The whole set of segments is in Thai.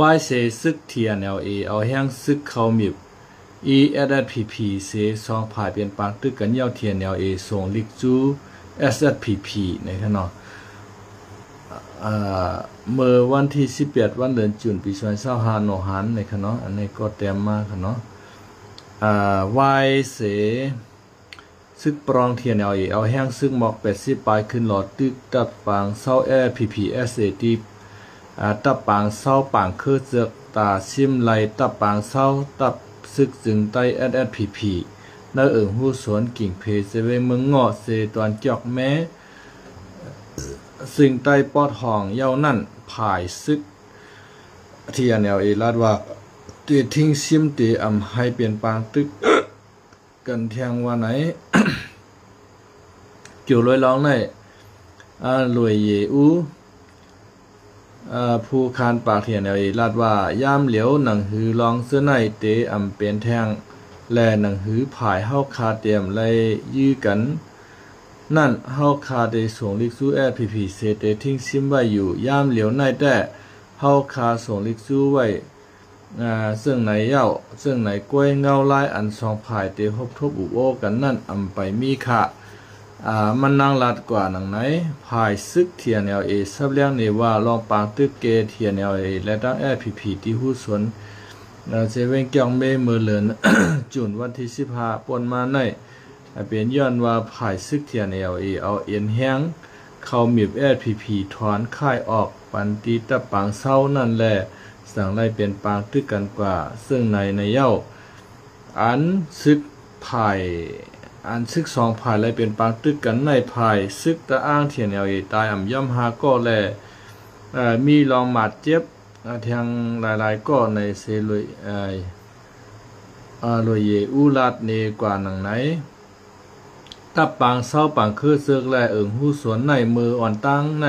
วายเสซึก TNLA เอาแห้งซึกเขามิบ ESSPP เสสองผ่ายเปลี่ยนปางตึกกันเย่า TNLA ส่งลิกจู SSPP ในขณะเมื่อวันที่18วันเดือนจุนปี2025โนหันในขณะอันนี้ก็เต็มมาขณะวายเสซึกปรอง TNLA เอาแห้งซึกหมอก80ปลายขึ้นหลอดตึกตับปางเศร้า PPSA ที่ตับปางเศร้าปางคือเจือกตาชิมไหลตับปางเศร้าตับซึกจึงใต้ SSPP ในหูสวนกิ่งเพเซเวเมืองเงาะเซตอนจอกแม้สิ่งใต้ปอดห้องเย้านั่นผายซึก TNLA ลาดว่าเตทิ้งซิมเตให้เปลี่ยนปางตึกกันเทียงว่าไหน เกี่ยวลอยร้องในรวยเยอูผู้คานปากTNLAลาดว่าย่ามเหลียวหนังหือลองเสื้อในเตเป็นแทงแลหนังหือผายเฮาคาเตรียมไล่ยื้อกันนั่นเฮาคาได้ส่งลิกซูPPP เซเตทิ้งซิมไว้อยู่ย่ามเหลียวในแต่เฮาคาส่งลิกซูไว้ซึ่งไหนเย้าซึ่งไหนกล้วยเงาลายอันสองผายเตฮบทบอุโอกันนั่นไปมีค่ะมันนางลัดกว่าหนังไหนผายซึกTNLAซับเลี้ยงในว่าลองปางตึกเกTNLAและตั้งPPPที่หูสวนเซเว่นเกียงเมเมื่อเลือนจุนวันที่15ปนมาในเป็นย้อนว่าผายซึกTNLAเอาเอ็นแห้งเข้ามีบPPPถอนค่ายออกปันตีตะปางเศร้านั่นแหละสั่งไล่เป็นปางตึกกันกว่าซึ่งในเย้าอันซึกผายอันซึกสองผายไล่เป็นปางตึกกันในผายซึกตะอ้างTNLAตายย่ำหาก็แลมีลองหมัดเจ็บทางหลายๆก็ในเซลุยลอยเยอูลาดเนกว่าหนังไหนตับปางเศร้าปางคือเสือกและหูสวนในมืออ่อนตั้งใน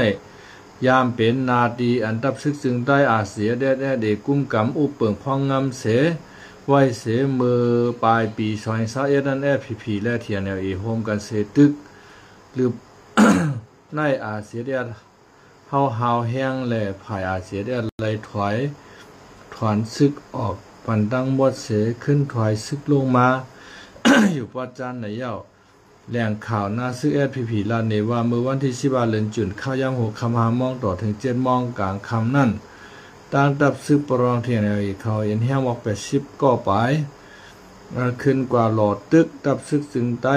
ยามเป็นนาดีอันตับซึกจึงได้อาเสียแด่เดกุ้มกำอุเปิงพองงำเสไว้เสมือปลายปี2021นั่นPPPและTNLAโฮมกันเสตึกหรือ ในอาเสียเดเฮาแห้งและภายอาเสียเดไหลถอนซึกออกปันดังบดเสขึ้นถอยซึกลงมา อยู่ปัจจันในเย้าแหล่งข่าวหน้าซึกPPPลาเนว่าเมื่อวันที่15เดือนจุนข้าวยาม6คำ5 มองต่อถึง7 มองกลางคำนั่นตั้งตับซึกปรองTNLAเขาเอ็นแห้งออก80ก็ไปขึ้นกว่าหลอดตึกตับซึกจึงใต้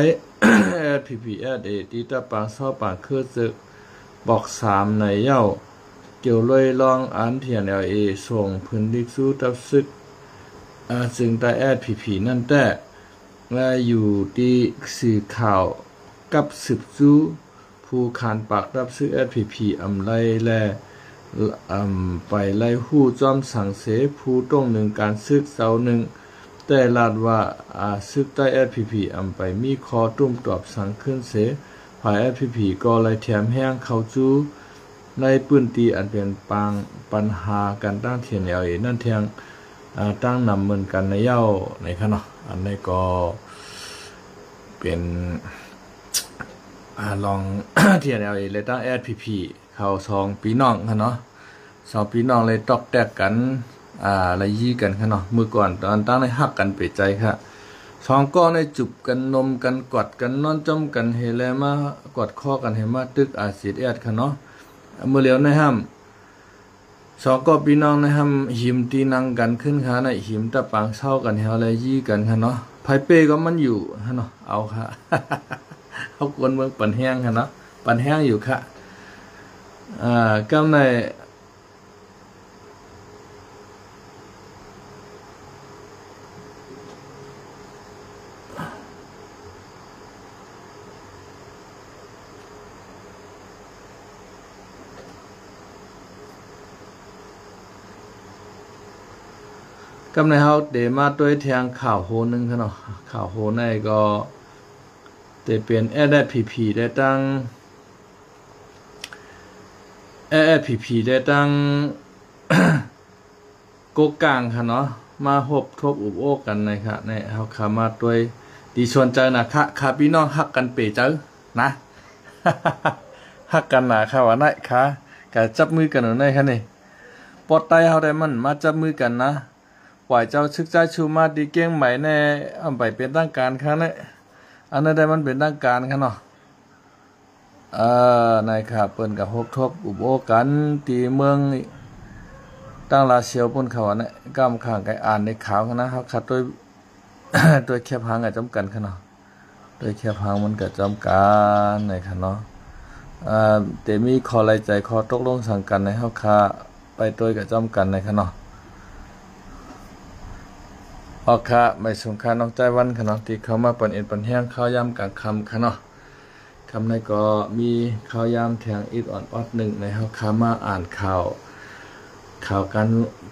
PPSA ที่ตับปางเศร้าปางคือซึกบอก3ในเย้าเกี่ยวลอยลองอันTNLAส่งพื้นลิกสู้ตับซึกจึงใต้PPPนั่นแต่และอยู่ที่สื่อข่าวกับสืบจู้ผู้ขานปากรับซื้อPPPไล่และไปไล่หู้จอมสังเสผู้ต้องหนึ่งการซึกเสาหนึ่งแต่ลาดว่าซึกใต้PPPไปมีคอตุ้มตอบสังขึ้นเสภายPPPก็ไล่แถมแห้งเขาจู้ไล่ปื้นตีอันเป็นปัญหาการตั้งTNLAนั่นเทียงตั้งนำเหมือนกันในเย้าในขณะอันนี้ก็เป็นลอง TNLA เลยตั้งPPPเขา2พี่น้องค่ะเนาะ2พี่น้องเลยตอกแตกกันอะไรยี่กันค่ะเนาะเมื่อก่อนตอนตั้งได้ฮักกันเปิดใจค่ะ2ก็ได้จูบกันนมกันกอดกันนอนจ้อมกันเฮแลมากอดข้อกันเฮมาตึกอาศิดค่ะเนาะเมื่อเลี้ยวในห้าม2ก็พี่น้องในห้ามหิมตีนังกันขึ้นค่ะในหิมตะปางเศร้ากันเฮาอะไรยี่กันค่ะเนาะไผเป้ก็มันอยู่ค่ะเนาะเอาค่ะ เขากวนเมืองปันแห้งค่ะเนาะปันแห้งอยู่ค่ะก็ในกำในเฮาเดมาด้วยแทงข่าวโหนึงค่ะเนาะข่าวโหในก็เตเป็นPPP ได้ตั้งPPP ได้ตั้ง โกกลางค่ะเนาะมาหบทบอุบโอกันนะคะในเฮาขามาด้วยดีชวนใจนะคะค่ะพี่น้องฮักกันเป๋เจ้านะ ฮักกันหนาค่ะว่าไหนค่ะกะจับมือกันหน่อยค่ะนี่ ปอดไตเฮาได้มันมาจับมือกันนะปล่อยเจ้าชึกใจชูมาดีเก้งใหม่แน่เอาไปเป็นทางการครั้งนี้อันนั้นได้มันเป็นทางการครับเนาะนายครับเปิ้นกับฮบทบอุบโอกันตีเมืองตั้งลาเชียวเปิ้นเขาเนี่ยก้ามข้างไกอ่านในข่าวกันนะเฮาคัดด้วย ด้วยแคบหางก็จำกันครับเนาะด้วยแคบหางมันก็จำกันในครับเนาะแต่มีขอไล่ใจขอตกลงสั่งกันในเฮาคาไปตัวก็จำกันในครับเนาะออกค่ะไม่สงคาน้องใจวันค่ะเนาะที่เข้ามาปั่นเอ็นปั่นแห้งข้าวยำกลางคำค่ะเนาะคำในก็มีข้าวยำแทงอิดอ่อนออดหนึ่งในเฮาคามาอ่านข่าว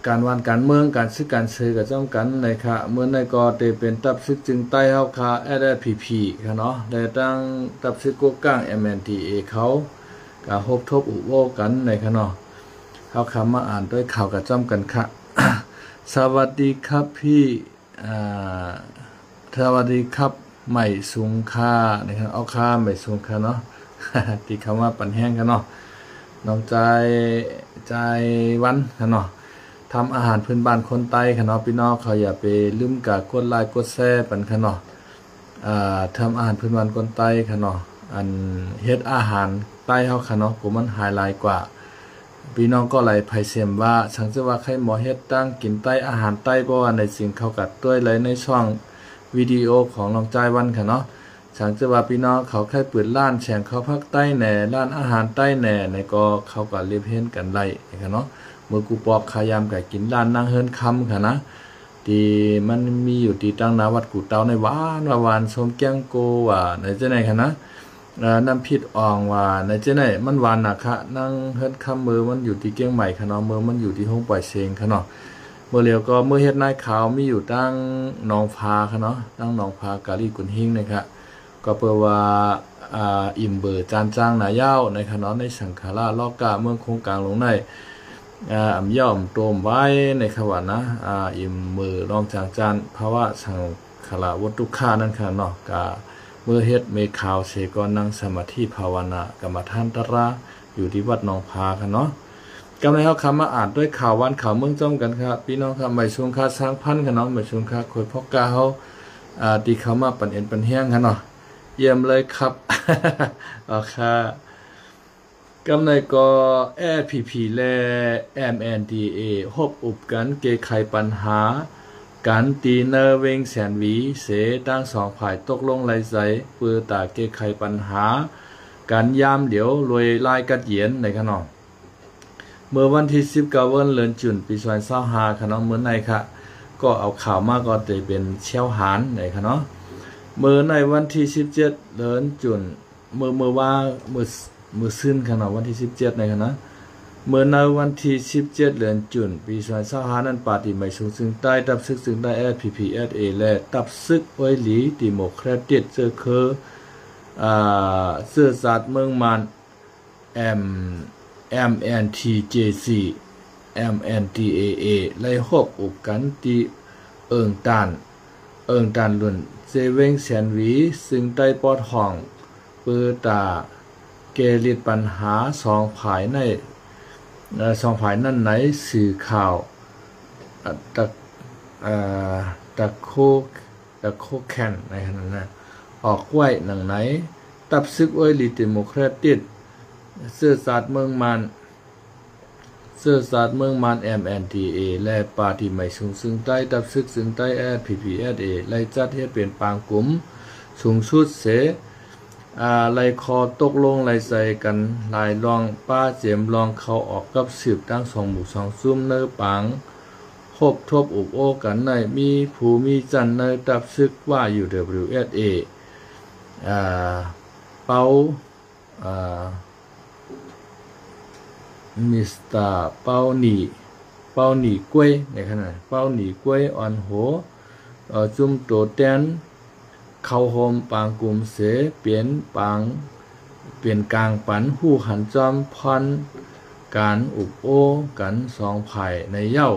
การวันการเมืองการซื้อการซื้อกับจ้องกันในค่ะเมื่อในก็ได้เป็นตับซึกจึงใต้เฮาคาSSPPค่ะเนาะได้ตั้งตับซึกกก้าง MNDAA เขาก็ฮบทบอุโวกันในค่ะเนาะเฮาคามาอ่านด้วยข่าวกับจ้องกันค่ะ สวัสดีครับพี่สวัสดีครับใหม่สูงค่านะครับเอาค่าใหม่สูงค่าเนาะ ที่คำว่าปั่นแห้งกันเนาะน้องใจวันกันเนาะทำอาหารพื้นบ้านคนใต้กันเนาะพี่น้องเขาอย่าไปลืมกะกดไลค์กดแชร์ปั่นกันเนาะทำอาหารพื้นบ้านคนใต้กันเนาะอันเฮ็ดอาหารใต้เฮาค่ะเนาะผมมันไฮไลท์กว่าพี่น้องก็เลยไผเสียมว่าสังเกตว่าใครหมอเฮ็ดตั้งกินใต้อาหารใต้บ่ว่าในสิ่งเข้ากัดด้วยเลยในช่องวิดีโอของน้องใจวันค่ะเนาะสังเกตว่าพี่น้องเขาแค่เปิดร้านแฉงเขาภาคใต้แหน่ร้านอาหารใต้แหน่ในก็เขาก็เรียบเห็นกันไล่ค่ะเนาะเมื่อกูปอกขายามก็กินร้านนางเฮิรนคำค่ะนะที่มันมีอยู่ที่ตั้งนาวัดกูเตาในหวานส้มแกงโกว่าในจังไหนค่ะนะน้ำพริกอ่องว่าในเจ้าไหนมันหวานนะคะนั่งเฮ็ดคำมือมันอยู่ที่เกียงใหม่ค่ะเนาะมือมันอยู่ที่ห้องปล่อยเสียงค่ะเนาะเมื่อเร็วก็เมื่อเฮ็ดนายขาวมีอยู่ตั้งหนองพาค่ะเนาะตั้งหนองพากาลีกุนหิ้งนะคะก็เปิดว่าอิ่มเบอร์จานจ้างหนายาวในค่ะเนาะในสังขาราลอกกะเมืองโคงกลางลงในย่อมโตมไว้ในขวานะอิ่มมือรองจางจานภาวะสังขาราวัตถุค่านั่นค่ะเนาะกะเมื่อเฮ็ดเมข่าวเสก็นั่งสมาธิภาวนากรรมฐานตระอยู่ที่วัดหนองพาค่ะเนาะกำลังเฮาคำมาอ่านด้วยข่าววันข่าวเมืองจ้อมกันครับพี่น้องครับใหม่ชงค่าสร้างพันค่ะเนาะใหม่ชงค่าคอยพกกาเฮาที่เขามาปั่นเอ็นปั่นแห้งค่ะเนาะเยี่ยมเลยครับ อ๋อค่ะกำในก็SPP และ MNDAA ฮบอุบกันเกไขปัญหาการตีเนอร์เวงแสนวีเสตั้งสองฝ่ายตกลงไล่ใจเพื่อตาเกไขปัญหาการยามเดี๋ยวรวยลายกัดเหยียนในขนมเมื่อวันที่19เดือนจุนปี2025ขนมเมื่อในค่ะก็เอาข่าวมาก็จะเป็นเชี่ยวหานในขนมเมื่อในวันที่17เดือนจุนเมื่อว่าเมื่อซึ้นขนมวันที่17ในขณะเมื่อในวันที่17เดือนจุนปี2025นั้นปาร์ตี้ใหม่สูงซึ่งใต้ตับซึกซึ่งได้ SPPSA และตับซึกไว้หลีดิโมแครติกเจอคือเสื้อสาดเมืองมันMNTJC MNTAA ไล่ฮบอุบกันที่เอิงตานลุ่นเซเวงแสนวีซึ่งใต้ปอดห้องเปิดตาเกลิดปัญหาสองฝ่ายในนั้นไหนสื่อข่าวตะโคแคนในขณะนั้นออกไว้หนังไหนตับซึกไว้ลิดิโมแครติกเสื้อสาดเมืองมันMNDAA และปาร์ตี้ใหม่สูงซึ่งใต้ตับซึกซึ่งใต้ SPPSA ไล่จัดให้เป็นปางกลุ่มสูงสุดเสไล่คอตกลงไล่ใส่กันลายรองป้าเจียมรองเขาออกกับสืบตั้ง2 หมู่2ซุ่มเนอปังฮบทบอุบโอกันในมีผู้มีจันในตับซึกว่าอยู่ WSA เปามิสเตอร์เปาหนีกล้วยในขณะเปาหนีกล้วยอ่อนโหจุ่มโตแตนเข้าโฮมปางกลุ่มเสเปลี่ยนกลางปันหู้หันจอมพันการอุบโอกันสองฝ่ายในเย้า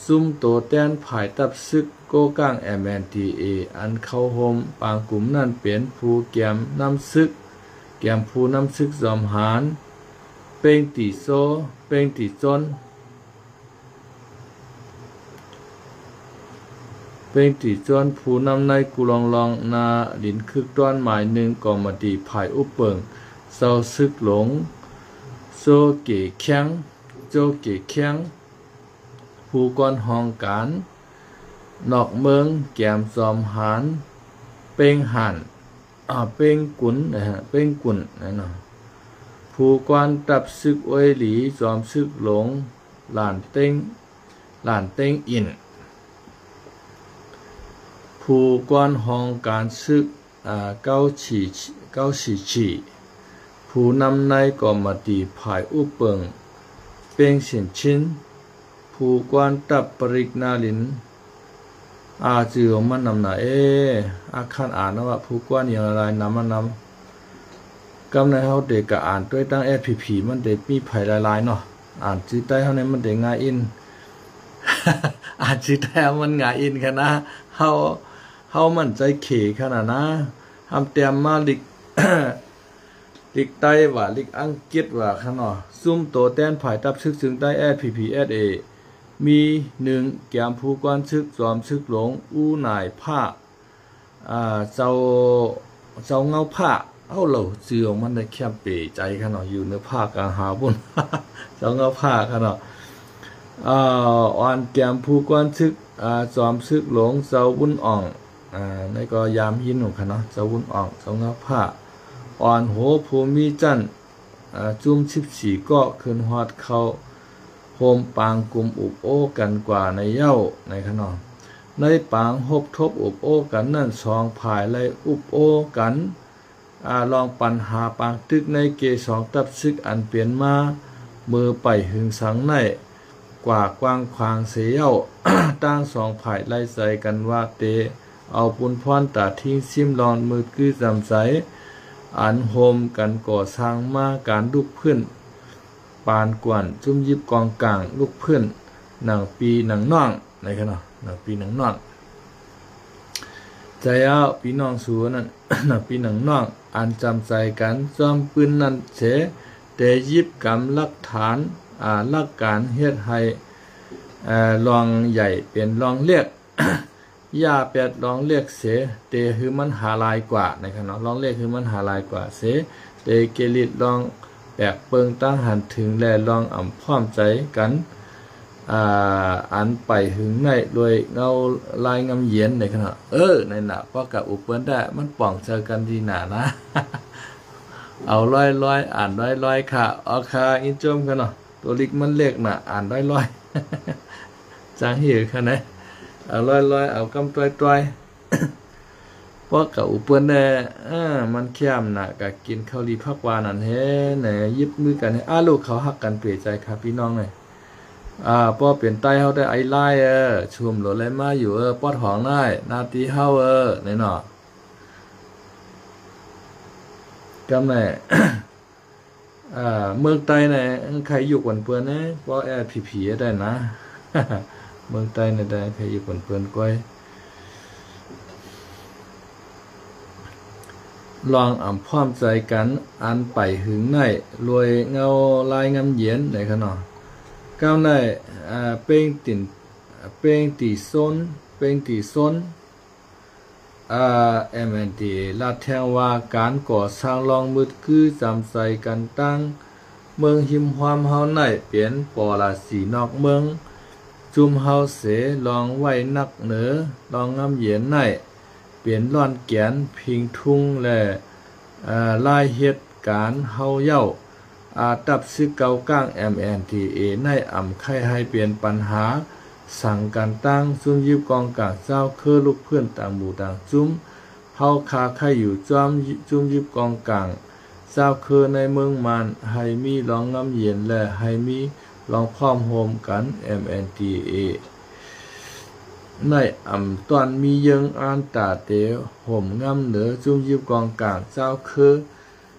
ซุ่มโตแตนฝ่ายตับซึกโกก้าง MNDAA อันเข้าโฮมปางกลุ่มนั่นเปลี่ยนผู้แกมน้ำซึกผู้น้ำซึกจอมหานเป้งตีโซ เป็นตีจนเป็นตีจวนผู้นำในกุลองนาลินคึกต้อนหมายหนึ่งก่อมาดีภายอุปเปิงเศร้าซึกหลงโซเก๋แข้งโจเก๋แข้งผู้กอนห้องการนอกเมืองแกมจอมหานเป้งหันเป้งกุนนะฮะเป้งกุนนั่นเนาะผู้กวนตับซึกอวยหลีจอมซึกหลงหลานเต้งอินผู้กวนห้องการซึกเก้าฉีผู้นำในก่อมาดีภายอุปเปิงเป้งเสียนชิ้นผู้กวนตับปริกนาลินจือมันนำนะคันอ่านนะว่าผู้กวนอย่างไรนำมันนำกำในเฮาเด็กก็อ่านด้วยตั้งFPPมันเด็กมีไผหลายๆเนาะอ่านชื่อใต้เฮาเนี่ยมันเด็กง่ายอิน อ่านชื่อใต้มันง่ายอินกันนะเฮามันใจเขขนาดนะทำเตรียมมาลิก ลิกไต้ว่าลิกอังกฤษว่าขนาดซุ่มโตแต้นภายตับซึกซึ่งใต้FPPSAมี1แกมผู้กวนซึกจอมซึกหลงอู้นายผ้าเจ้าเงาผ้าเอาเหล่าเสือมันได้แคบเปใจขนาดอยู่ในผ้ากลางหาบุญ เจ้าเงาผ้าขนาดอ่อนแกมผู้กวนซึกจอมซึกหลงเจ้าบุญอ่องในก็ยามหินของขนาดเจ้าบุญอ่องเจ้าเงาผ้าอ่อนโหภูมิจันจุ่ม14ก็ขึ้นฮอดเขาโฮมปางกลุ่มอุบโอกันกว่าในเย้าในขนมในปางหบทบอุบโอกันนั่นสองภายไล่อุบโอกันลองปัญหาปางตึกในเกสองตับซึกอันเปลี่ยนมามือไปหึงสังในกว่ากว้างควางเสียา ตั้งสองภายไล่ใส่กันว่าเตเอาปุนพรตาทิ้งซิมลอนมือคือจำใสอันโฮมกันก่อสร้างมาการลุกพื้นปานกวนจุ่มยิบกองกลางลูกเพื่อนหนังปีหนังน่องในขณะหนังปีหนังน่องใจเอาปีน้องสูนั่น หนังปีหนังน่องอันจำใจกันจอมปืนนั่นเฉแต่ยิบกำลักฐานลักการเฮ็ดให้ลองใหญ่เป็นลองเรียก ยาแปดลองเรียกเสเตคือมันหาลายกว่าในขณะลองเรียกคือมันหาลายกว่าเสเตเกลิดลองแบกเปิงตั้งหันถึงแลลองอ่ำพร้อมใจกันอันไปหึงในโดยเงาลายงำเย็นในขณะในหนาเพราะกับอุปเปิลได้มันป่องเจอกันดีหนานะ เอาร้อยอ่านร้อยค่ะเอาค่ะอินจมกันเนาะตัวลิกมันเล็กน่ะอ่านร้อย จางหิวค่ะนะเอาร้อยเอากำต้อยเพราะกับอุปเปิลได้มันเข้มน่ะกับกินข้าวรีพักวานั่นเฮ้ไหนยิบมือกันให้ลูกเขาหักกันเปลี่ยนใจครับพี่น้องเลยป้อเปลี่ยนไตเฮาได้ไอไล่ชุมหลดอะไรมาอยู่ป้อถองได้นาตีเฮาในหนอกำไหน เมืองไตไหนใครอยู่กันเพื่อนนะป้อผีได้นะ เมืองไตในได้ใครอยู่กันเพื่อนก้อยลองอ่ำพร้อมใจกันอันไปหึงในรวยเงาลายงำเย็นในขนมก้าวในเป้งตีส้นMNT ลาดแทงว่าการก่อสร้างลองมืดคือจำใจกันตั้งเมืองหิมความเฮาในเปลี่ยนปอลาสีนอกเมืองจุมเฮาเสลองไว้นักเหนือลองงำเย็นในเปลี่ยนร้อนแกนพิงทุ่งและลายเหตุการเฮาเย้าตับซึกเกาก้าง MNTA ในอ่ำไข่ให้เปลี่ยนปัญหาสั่งการตั้งซุ่มยิบกองกลางเจ้าคือลูกเพื่อนต่างหมู่ต่างจุ้มเฮาคาไข่อยู่จุ้มยิบกองกลางเจ้าคือในเมืองมันให้มีร้องงำเย็นและให้มีร้องพร้อมโฮมกัน MNTA ในอ่ำตอนมียังอ่านตาเตห่มงำเหนือจุ่มยิบกองกลางเจ้าคือ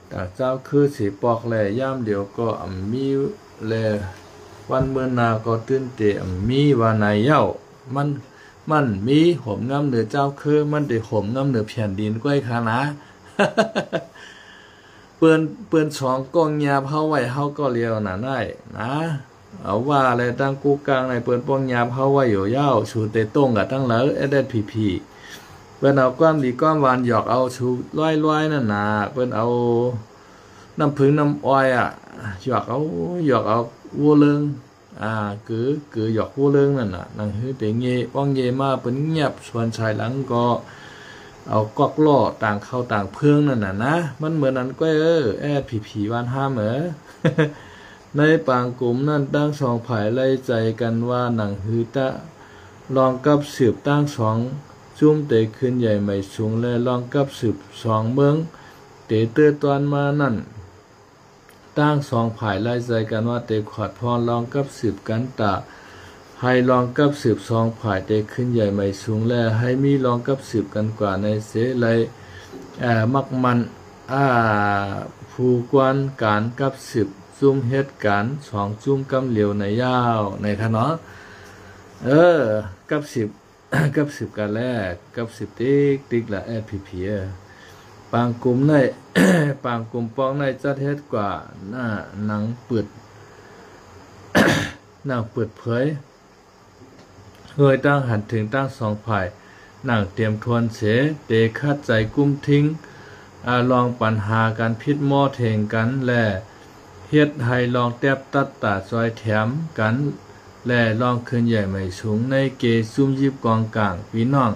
แต่เจ้าคือสีปอกแลย่ามเดียวก็อ่ำมีแลวันเมื่อนาก็ตื่นเตอ่ำมีวานายเย้ามันมีห่มงำเหนือเจ้าคือมันได้ห่มงำเหนือแผ่นดินก้อยคานะ เปื้อนสองกองยาเฮาไว้เฮาก็เลียวน่ะได้นะเอาว่าอะไรตั้งกูกลางในเปิ้นป้องยาเฮาไว้อยู่ยาวชูเตต้งกับตั้งหลายSSPPเปิ้นเอาก้อนดีก้อนหวานหยอกเอาชูร้อยๆนั่นน่ะเปิ้นเอาน้ำผึ้งน้ำอ้อยหยอกเอาวัวเลิงคือหยอกวัวเลิงนั่นน่ะนั่งฮือเตงเยป้องเยมาเปิ้นเงียบส่วนชายหลังก็เอากอกล้อต่างเข้าต่างเพื่องนั่นน่ะนะมันเหมือนนั้นก็SSPP วานห้ามในปางกลุ่มนั้นตั้งสองฝ่ายไล่ใจกันว่าหนังฮือตะลองกับสืบตั้งสองจุ่มเตะขึ้นใหญ่ไม่สูงและลองกับสืบสองเมืองเตะเตอตอนมานั่นตั้งสองฝ่ายไล่ใจกันว่าเตะขอดพรลองกับสืบกันตะให้ลองกับสืบสองฝ่ายเตะขึ้นใหญ่ไม่สูงและให้มีลองกับสืบกันกว่าในเสไลมักมันผู้กวนการกับสืบจุ่มเหตุการณ์สองจุ่มกำเหลียวในยาวในคะเนาะกับสิบ กับสิบกันแรกกับสิบติ๊กละSSPPปางกลุ่มใน ปางกลุ่มปองในจัดเฮ็ดกว่าหนังเปิด หนังเปิดเผยเคยตั้งหันถึงตั้งสองฝ่ายหนังเตรียมทวนเสเตคัดใจกุ้มทิ้งลองปัญหาการพิษหม้อเทงกันและเฮ็ดให้ลองแตบตัดตาซอยแถมกันและลองขึ้นใหญ่ไม่สูงในเกซุ่มยิบกองกลางพี่น้อง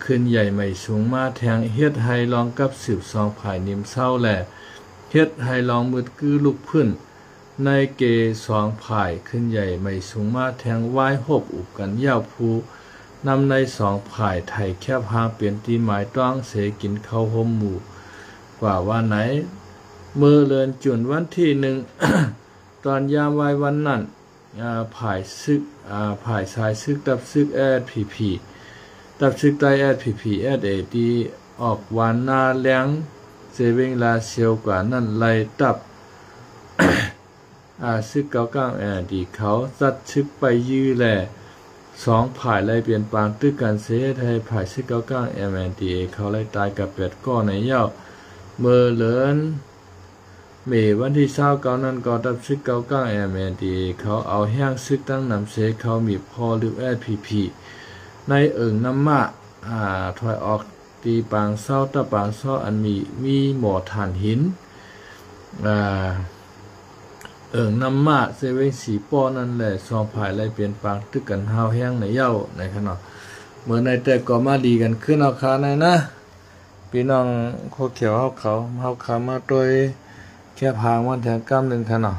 ขึ้นใหญ่ไม่สูงมาแทงเฮ็ดให้ลองกับสืบสองฝ่ายนิมเศร้าและเฮ็ดให้ลองมืดกือลุกพื้นในเกสองฝ่ายขึ้นใหญ่ไม่สูงมาแทงไว้หบอุบกันยาวภูนำในสองฝ่ายไทยแคบหางเปลี่ยนตีหมายต้องเสกินเข้าห่มหมู่กว่าว่าไหนเมื่อเลือนจุนวันที่หนึ่ง ตอนยามวัยวันนั้นผ่ายซึกผ่ายสายซึกตับซึกSSPPตับซึกใต้SSPP SAD ออกวันหน้าแรงเซเวงลาเซียวกว่านั้นไล่ตับ ซึกเก่ากลางดีเขาจัดซึกไปยื้อแลสองผ่ายไล่เปลี่ยนปางตึกกันเสียให้ผ่ายซึกเก่ากลางMNDA เขาไล่ตายกับเป็ดก้อในเย้าเมื่อเลินเมวันที่29นั้นก็ตับซึกเก่ากลางMNDA เขาเอาแห้งซึกตั้งนำเสเขามีพอหรือSSPP ในน้ำมะถอยออกตีปางเศร้าตะปางเศร้าอันมีหมอฐานหินน้ำมะเซเว่นสีป้อนั่นแหละสองฝ่ายไล่เปลี่ยนปางตึกกันหาวแห้งในเย้าในขณะเมื่อในแต่ก็มาดีกันขึ้นเอาคาในนะพี่น้องโคเขียวเฮาขามาโดยแค่พางวันแทงกล้ามหนึ่งขนาด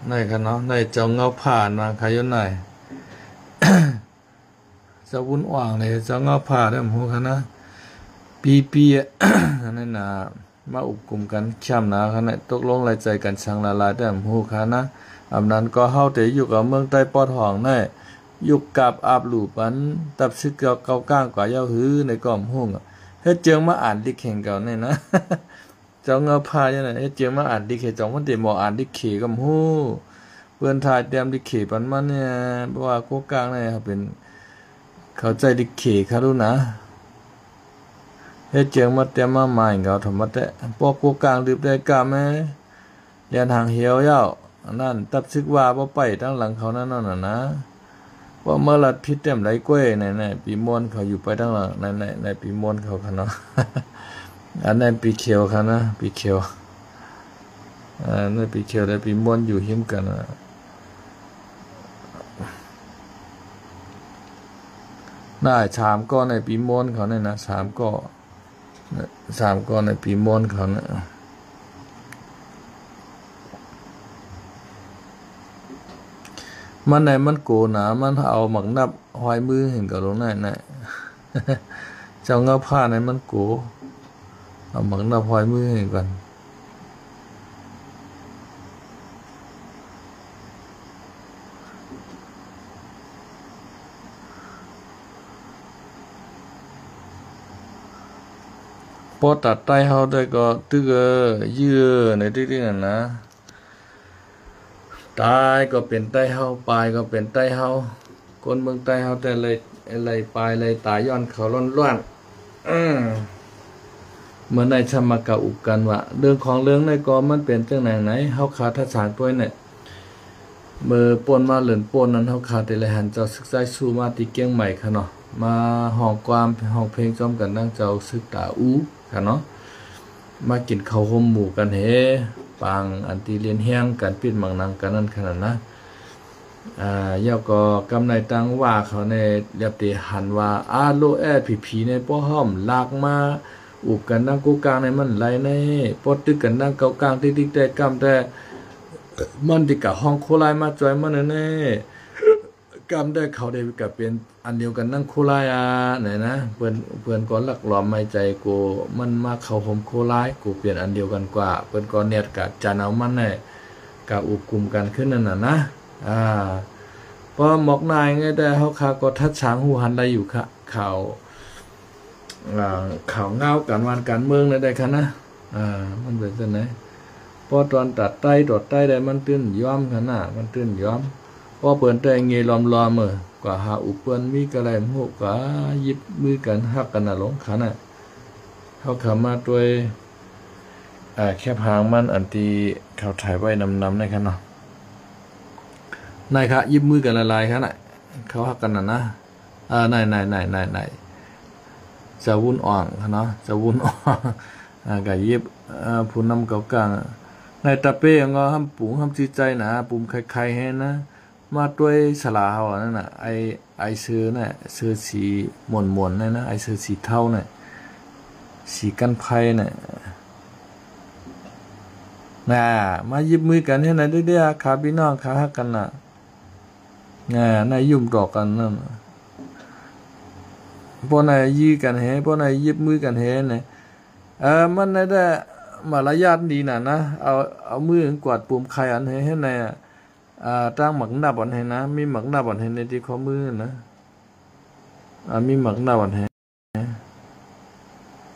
ในขนาดในเจ้าเงาผ่านมาขายนไหน จะวุ่นว่างเลยเจ้าเงาผ่าได้หมู่คณะปีนั่นน่ะมาอุบกลุ่มกันช่ำนะคณะตกลงรายใจกันช่างละลายได้หมู่คณะอำนั้นก็เฮาแต่อยู่กับเมืองใต้ปอดห้องได้อยู่กับอาบหลูปันตับซึกเก่าก้างกว่าเย้าหือในก้อมหุ่งเฮ็ดเจิงมาอ่านดิกแข่งเก่านี่นะ เจ้าเงาพาจังได๋เฮ็ดเจิงมาอ่านดิกเขจองมันติหมออ่านดิกเขก็ฮู้เปิ้นถ่ายเตรียมดิกเขปันมันเนี่ยเพราะว่าโกกลางนี่เป็นเข้าใจดิกเขค่ะดูนะเฮ็ดเจิงมาเตรียมมาใหม่เก่าธรรมะแต่ปอกโกกลางดึบได้กะแม่เรียนทางเหี่ยวเย้าอันนั้นตับซึกว่าบ่ไปทางหลังเขานั่นน่ะนะว่าเมื่อลัดพิษเต็มไหลกล้วยในปีมวนเขาอยู่ไปทางหลังในปีมวนเขาค่ะเนาะ อันนั้นปีเขียวค่ะนะปีเขียวนั่นปีเขียวและปีมวนอยู่หิมกันได้3ก้อนในปีมวนเขาเนี่ยนะ3ก้อนในปีมวนเขาเนี่ยมันไหนมันโกหนามันเอาหมักนับหอยมือเห็นกับลงไหนเจ้าเงาผ้าในมันโกเอาหมักนับหอยมือเห็นกันพอตัดใต้เฮาได้ก็ตึกยื้อในที่นั่นนะตายก็เป็นใต้เฮาปลายก็เป็นใต้เฮาคนเมืองใต้เฮาแต่เลยปลายเลยตายย้อนเขาล้วนๆ เมื่อในธรรมกะอุกกันว่าเรื่องของเรื่องในก็มันเป็นจังไหนเฮาขาทัศสางตัวเนี่ยเมื่อปนมาเหลือนปนนั้นเฮาขาแต่ละหันเจ้าศึกษาสู่มาติเกียงใหม่ค่ะเนาะมาห้องความห้องเพลงจอมกันดังเจ้าศึกตาอูค่ะเนาะมากินข้าวห่มหมู่กันเฮปางอันตีเรียนแห้งกันปิดมังนังกันนั่นขนาดนะยาก็กำในตังว่าเขาในเรียบตีหันว่าโลแอผีในป้อห้อมลากมาอุบกันดังกูกลางในมันไหลในปอดตึกกันดังเกากลางติ๊กแต่กำแต่มันติกะห้องโคไลมาจอยมันแน่กำได้เขาได้กับเป็นอันเดียวกันนั่งโคไลไหนนะเพื่อนก่อนหลักหลอมไม่ใจกูมันมาเขาผมโคไลกูเปลี่ยนอันเดียวกันกว่าเพื่อนก่อนเนียดกับจานเอามันเนี่ยกับอุบกลุ่มกันขึ้นนั่นนะพอหมอกนายไงแต่เขาขาก็ทัดช้างหูหันได้อยู่ค่ะข่าวเงาการวันการเมืองในได้ค่ะนะมันเป็นจังไหนพอตอนตัดใต้ได้มันตื้นย้อมค่ะนะมันตื้นย้อมพอเปิดแต่เงยล้อมกว่าหาอุปเปิ้นมีกระไรหกกว่ายิบมือกันหักกันน่ะหลงค่ะนะเขาขามาด้วยแคบหางมันอันตีเขาถ่ายไว้นำในค่ะเนาะนายค่ะยิบมือกันละลายค่ะน่ะเขาหักกันนะนายจะวุ่นอ่องเนาะจะวุ่นอ่องกับยิบผู้นำเก่ากลางในตะเป้ก็ห้ามปุ๋งห้ามจีใจนะปุ่มใครๆให้นะมาด้วยสลาเขานั่นน่ะไอเสื้อน่ะเสื้อสีหม่นๆนั่นนะไอเสื้อสีเทาน่ะสีกันไฟน่ะมายิบมือกันให้ไหนได้ขาพี่น้องขาหักกันน่ะนายยุ่มดอกกันนั่นพอนายยีกันเฮพอนายยิบมือกันเฮเนี่ยมันได้มารยาทดีนะเอามือกวาดปุ่มไข่อันให้นายตั้งหมักหน้าบอลให้นะมีหมักหน้าบอลให้ในที่ข้อมือนะมีหมักหน้าบอลให้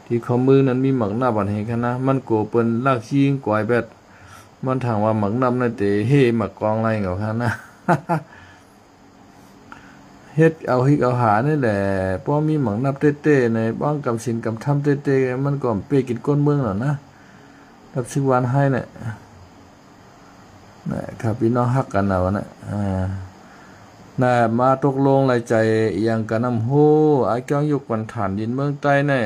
ที่ข้อมือนั้นมีหมักหน้าบอลให้กันนะมันโกเปิ้นลากชิงกวายแบดมันถามว่าหมักน้ำในเตะเฮหมักกองไรเหรอคะนะเฮ็ดเอาฮิกเอาหานี่แหละป้อมีหมังนับเต้ๆในบ้างกำสินกำทำเต้ๆมันก็เป้กินก้นเมืองหรอนะรับสิวันให้เนี่ยครับพี่น้องฮักกันนะวะเนี่ยมาตกลงรายใจอย่างกันน้ำโหไอ้เจ้ายกปันฐานดินเมืองใต้เนี่ย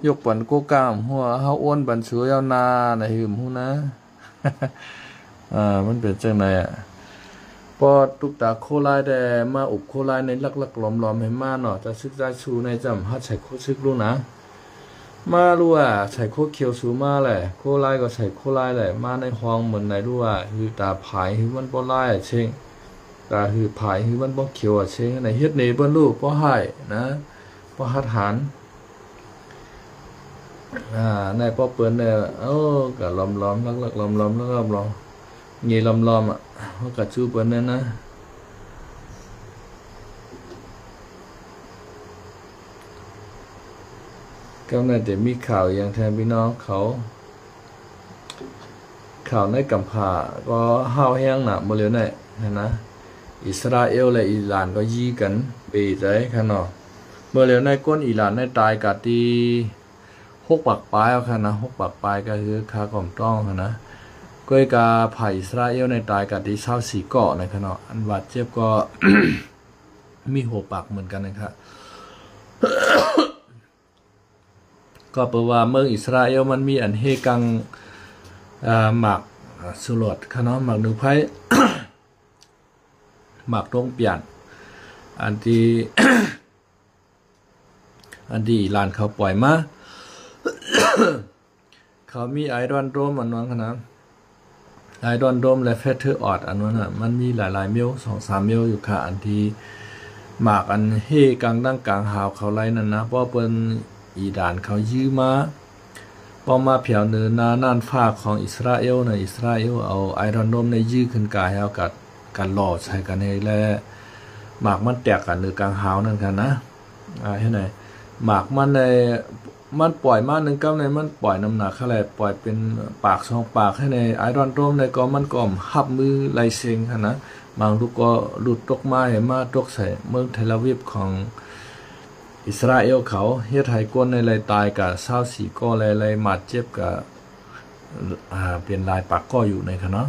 ยกปันโกกามหัวเฮาอ้วนบันเสือยาวนาในหืมหูนะมันเป็นจังไงพอตุกตาโคไลแต่มาอุบโคไลในลักๆล้อมให้มาเนาะจะซึกได้ชูในจำฮัดใส่โคซึกรู้นะมารู้ว่าใส่โคเขียวสูมาแหละโคไลก็ใส่โคไลแหละมาในห้องเหมือนไหนรู้ว่าคือตาผายคือมันบ่ไล่เชิงตาคือผายคือมันบ่เขียวเชิงในเฮ็ดในเปิ้นรู้บ่ให้นะบ่ฮัดหารในป้อเปิ้นเนี่ยก็ล้อมลักๆล้อมแล้วเงี้ยล้อมเขากัดชูเปิ้นนั่นนะก็น่าจะมีข่าวอย่างแทนพี่น้องข่าวในกัมพูชาก็ห้าวแห้งหนาบ่เหลียวไหนนะอิสราเอลและอิหร่านก็ยีกันไปใจข้างนอกเมื่อเหลียวในก้นอิหร่านในตายกัดที่6 ปากปลายเอาค่ะนะ6 ปากปลายก็คือคาก่อมต้องค่ะนะก้อยกาไผ่อิสราเอลในตายกัดที่24 เกาะในขณะอันบาดเจ็บก็ มี6 ปากเหมือนกันนะครับก็แปลว่าเมืองอิสราเอลมันมีอันเฮกังหมักสุรดค่ะเนาะหมักหนึ่งไผ่ หมักตรงเปลี่ยนอันที่ อิหร่านเขาปล่อยมา เขามีไอรอนโดมอันนั้นขนาดไอรอนโดมและเฟเธอร์ออดอันนั้นมันมีหลายเมล 2-3 เมลอยู่ค่ะอันที่หมากอันเฮกังดั้งกลางหาวเขาไล่นั่นนะเพราะเป็นอีด่านเขายื้อมาพอมาเผียวเนินน่านฟ้าของอิสราเอลนะอิสราเอลเอาไอรอนโดมในยื้อขึ้นกายเอากัดกันหล่อใช้กันให้และหมากมันแตกกันเนื้อกลางหาวนั่นกันนะให้ไหนหมากมันในมันปล่อยมา1 ก้าวในมันปล่อยน้ำหนักเท่าไหร่ปล่อยเป็นปาก2 ปากให้ในไอรอนโดมในก็มันก็หับมือไล่เซ็งค่ะนะบางลูกก็หลุดตกมาเห็นมาตกใส่เมืองเทลอาวีฟของ อิสราเอลเขาเฮ็ดให้คนในเลยตายกับ24ก็เลยมาเจ็บกับเป็นลายปากก็อยู่ในคณะ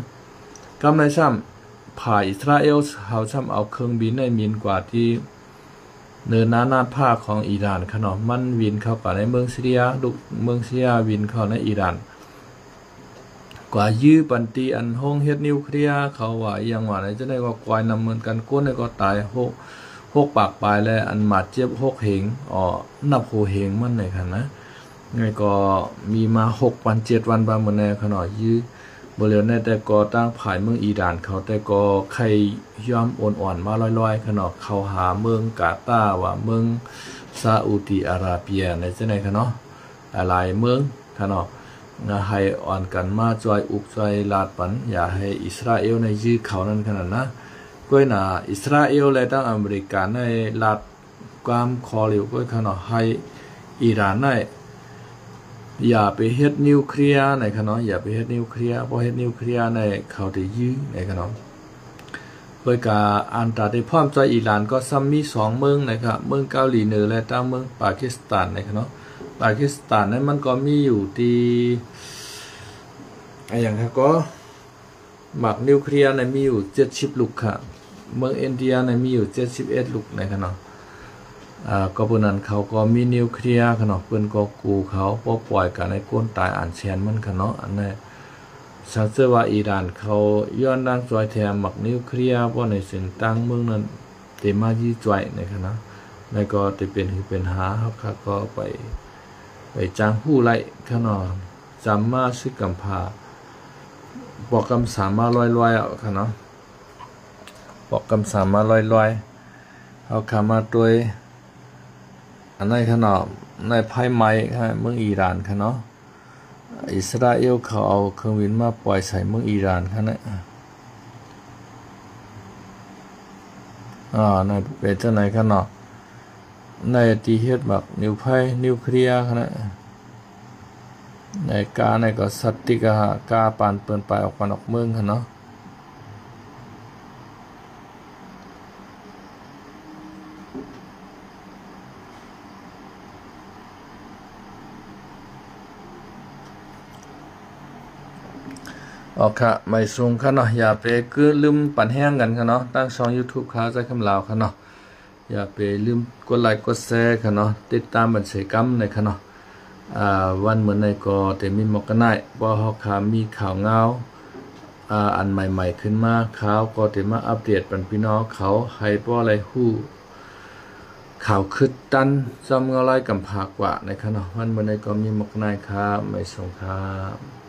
กำในซ้ำผ่าอิสราเอลเขาซ้ำเอาเครื่องบินในมินกว่าที่เนินนาภาคของอิหร่านขนมมันวินเข้าไปในเมืองซีเรียดุเมืองซีเรียวินเข้าในอิหร่านกว่ายื้อปันตีอันห้องเฮ็ดนิวเคลียร์เขาว่ายังว่าไหนจะได้ก็กวายนำเหมือนกันก้นก็ตายหกปากปลายและอันหมาดเจ็บ6 เหงนับโหเหงมันในคันนะไงก็มีมา6 วัน7 วันบางเหมือนในขนาดยื้อบริเวณในแต่ก็ตั้งผ่ายเมืองอิหร่านเขาแต่ก็ใครย่อมอ่อนๆมาลอยๆขนาดเขาหาเมืองกาตาร์ว่าเมืองซาอุดิอาระเบียในจะในขนาดอะไรเมืองขนาดให้อ่อนกันมาจอยอุกจอยลาดปันอย่าให้อิสราเอลในยื้อเขานั้นขนาดนะก็น่ะอิสราเอลและตั้งอเมริกาในลาดความคอเหลวก็ขนาดให้อิหร่านในอย่าไปเฮ็ดนิวเคลียร์ในขนาดอย่าไปเฮ็ดนิวเคลียร์เพราะเฮ็ดนิวเคลียร์ในเขาได้ยื้อในขนาดโดยการอันตราได้พร้อมใจอิหร่านก็ซ้ำมี2 เมืองนะครับเมืองเกาหลีเหนือและตั้งเมืองปากีสถานในขนาดปากีสถานนั้นมันก็มีอยู่ที่อย่างครับก็หมักนิวเคลียร์ในมีอยู่70 ลูกค่ะเมืองอินเดียในมีอยู่71 ลูกในขนาดก็เพิ่นนั้นเขาก็มีนิวเคลียร์ขนาดเพิ่นก็กูเขาปล่อยกันในก้นตายอ่านแชนมันขนาดอันนี้สังเกตว่าอิหร่านเขาย้อนดังจอยแถมหมักนิวเคลียร์เพราะในสิ่งตั้งเมืองนั้นเต็มมายี่จอยในขนาดแล้วก็จะเป็นหาครับก็ไปจ้างผู้ไล่ขนาดจำมาซึกกำพาบอกคำสามมาลอยๆเอาค่ะเนาะบอกคำสามมาลอยๆเอาคำมาตัวอันในขนาดในภายไม้ค่ะเมืองอิหร่านค่ะเนาะอิสราเอลเขาเอาเครื่องบินมาปล่อยใส่เมืองอิหร่านค่ะเนี่ยในเป็นเจ้าไหนค่ะเนาะในที่เฮ็ดแบบนิวเคลียร์ค่ะเนี่ยในการในก็สัตติกากาปานเปินไปออกเมืองค่ะเนาะค่ะไม่สูงค่ะเนาะอย่าไปลืมปั่นแห้งกันค่ะเนาะตั้งช่อง YouTube ค้าใจคำลาวค่ะเนาะอย่าไปลืมกดไลค์กดแชร์ค่ะเนาะติดตามบันเสกรรมในค่ะเนาะวันเหมือนในก็แต่มีหมอกกันได้บ่เฮาขามีข่าวเงาอันใหม่ๆขึ้นมาข่าวก็แต่มาอัปเดตปันพี่น้องเขาให้บ่อะไรฮู้ข่าวคึดตันจำเงาไรกำพากว่าในค่ะเนาะวันเหมือนในก็มีหมอกนายครับไม่ส่งครับ